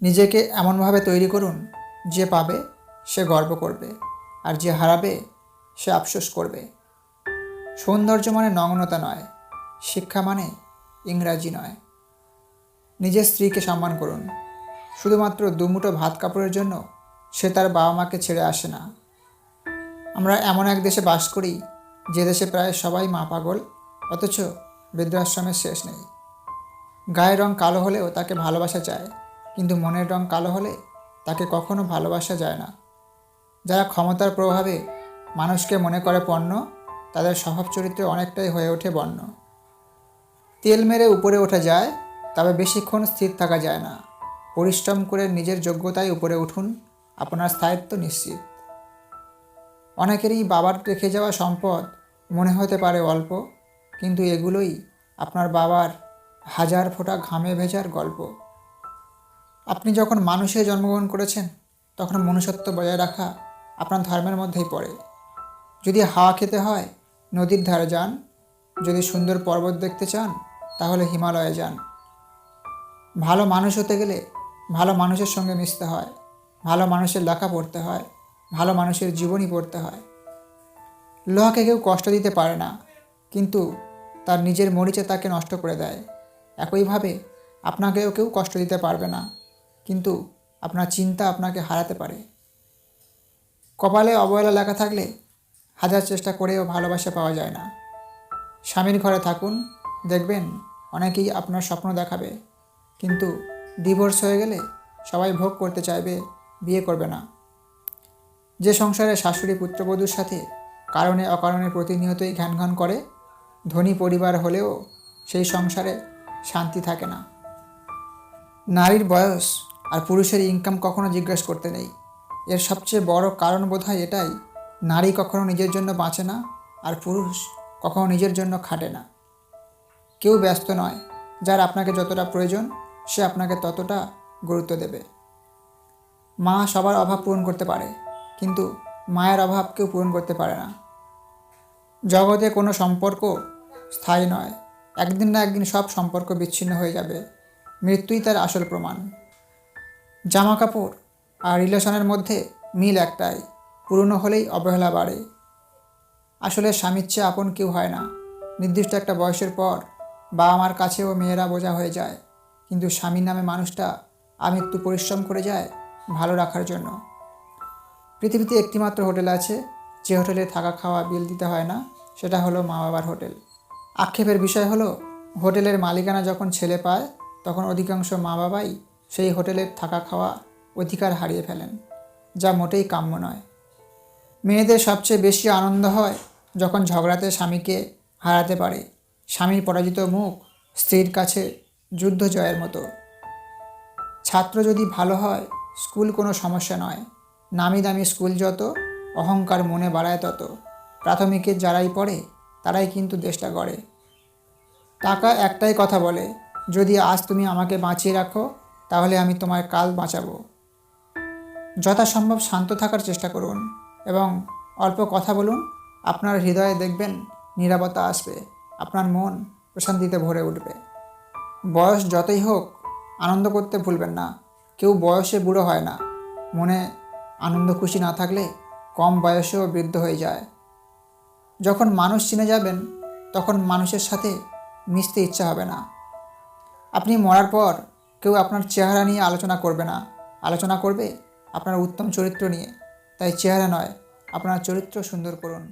নিজেকে এমনভাবে তৈরি করুন, যে পাবে সে গর্ব করবে, আর যে হারাবে সে আফসোস করবে। সৌন্দর্য মানে নগ্নতা নয়, শিক্ষা মানে ইংরাজি নয়। নিজের স্ত্রীকে সম্মান করুন। শুধুমাত্র দুমুঠো ভাত কাপড়ের জন্য সে তার বাবা মাকে ছেড়ে আসে না। আমরা এমন এক দেশে বাস করি, যে দেশে প্রায় সবাই মা পাগল, অথচ বৃদ্ধাশ্রমের শেষ নেই। গায়ের রং কালো হলেও তাকে ভালোবাসা যায়, কিন্তু মনের রং কালো হলে তাকে কখনো ভালোবাসা যায় না। যারা ক্ষমতার প্রভাবে মানুষকে মনে করে পণ্য, তাদের স্বভাব চরিত্রে অনেকটাই হয়ে ওঠে বন্য। তেল মেরে উপরে ওঠা যায়, তবে বেশিক্ষণ স্থির থাকা যায় না। পরিশ্রম করে নিজের যোগ্যতায় উপরে উঠুন, আপনার স্থায়িত্ব নিশ্চিত। অনেকেরই বাবার রেখে যাওয়া সম্পদ মনে হতে পারে অল্প, কিন্তু এগুলোই আপনার বাবার হাজার ফোঁটা ঘামে ভেজার গল্প। আপনি যখন মানুষে জন্মগ্রহণ করেছেন, তখন মনুষ্যত্ব বজায় রাখা আপনার ধর্মের মধ্যেই পড়ে। যদি হাওয়া খেতে হয়, নদীর ধারে যান। যদি সুন্দর পর্বত দেখতে চান, তাহলে হিমালয়ে যান। ভালো মানুষ হতে গেলে ভালো মানুষের সঙ্গে মিশতে হয়, ভালো মানুষের লেখা পড়তে হয়, ভালো মানুষের জীবনী পড়তে হয়। লোহাকে কেউ কষ্ট দিতে পারে না, কিন্তু তার নিজের মরিচে তাকে নষ্ট করে দেয়। একইভাবে আপনাকেও কেউ কষ্ট দিতে পারবে না, কিন্তু আপনার চিন্তা আপনাকে হারাতে পারে। কপালে অবহেলা লেখা থাকলে হাজার চেষ্টা করেও ভালোবাসা পাওয়া যায় না। স্বামীর ঘরে থাকুন, দেখবেন অনেকেই আপনার স্বপ্ন দেখাবে, কিন্তু ডিভোর্স হয়ে গেলে সবাই ভোগ করতে চাইবে, বিয়ে করবে না। যে সংসারে শাশুড়ি পুত্রবধূর সাথে কারণে অকারণে প্রতিনিয়তই ঘ্যানঘ্যান করে, ধনী পরিবার হলেও সেই সংসারে শান্তি থাকে না। নারীর বয়স আর পুরুষের ইনকাম কখনো জিজ্ঞেস করতে নেই। এর সবচেয়ে বড় কারণ বোধহয় এটাই, নারী কখনো নিজের জন্য বাঁচে না, আর পুরুষ কখনো নিজের জন্য খাটে না। কেউ ব্যস্ত নয়, যার আপনাকে যতটা প্রয়োজন সে আপনাকে ততটা গুরুত্ব দেবে। মা সবার অভাব পূরণ করতে পারে, কিন্তু মায়ের অভাব কেউ পূরণ করতে পারে না। জগতে কোনো সম্পর্ক স্থায়ী নয়, একদিন না একদিন সব সম্পর্ক বিচ্ছিন্ন হয়ে যাবে। মৃত্যুই তার আসল প্রমাণ। জামা কাপড় আর রিলেশনের মধ্যে মিল একটাই, পুরনো হলেই অবহেলা বাড়ে। আসলে স্বামীর চেয়ে আপন কেউ হয় না। নির্দিষ্ট একটা বয়সের পর বাবা মার কাছেও মেয়েরা বোঝা হয়ে যায়, কিন্তু স্বামীর নামে মানুষটা আমৃত্যু পরিশ্রম করে যায় ভালো রাখার জন্য। পৃথিবীতে একটিমাত্র হোটেল আছে, যে হোটেলে থাকা খাওয়া বিল দিতে হয় না, সেটা হলো মা বাবার হোটেল। আক্ষেপের বিষয় হলো, হোটেলের মালিকানা যখন ছেলে পায়, তখন অধিকাংশ মা বাবাই সেই হোটেলের থাকা খাওয়া অধিকার হারিয়ে ফেলেন, যা মোটেই কাম্য নয়। মেয়েদের সবচেয়ে বেশি আনন্দ হয় যখন ঝগড়াতে স্বামীকে হারাতে পারে। স্বামীর পরাজিত মুখ স্ত্রীর কাছে যুদ্ধ জয়ের মতো। ছাত্র যদি ভালো হয়, স্কুল কোনো সমস্যা নয়। নামি দামি স্কুল যত, অহংকার মনে বাড়ায় তত। প্রাথমিকের যারাই পড়ে, তারাই কিন্তু দেশটা গড়ে। টাকা একটাই কথা বলে, যদি আজ তুমি আমাকে বাঁচিয়ে রাখো, তাহলে আমি তোমার কাল বাঁচাবো। যথাসম্ভব শান্ত থাকার চেষ্টা করুন এবং অল্প কথা বলুন। আপনার হৃদয়ে দেখবেন নীরবতা আসবে, আপনার মন প্রশান্তিতে ভরে উঠবে। বয়স যতই হোক, আনন্দ করতে ভুলবেন না। কেউ বয়সে বুড়ো হয় না। মনে আনন্দ খুশি না থাকলে কম বয়সেও বৃদ্ধ হয়ে যায়। যখন মানুষ চিনে যাবেন, তখন মানুষের সাথে মিশতে ইচ্ছা হবে না। আপনি মরার পর কেউ আপনার চেহারা নিয়ে আলোচনা করবে না, আলোচনা করবে আপনার উত্তম চরিত্র নিয়ে। তাই চেহারা নয়, আপনার চরিত্র সুন্দর করুন।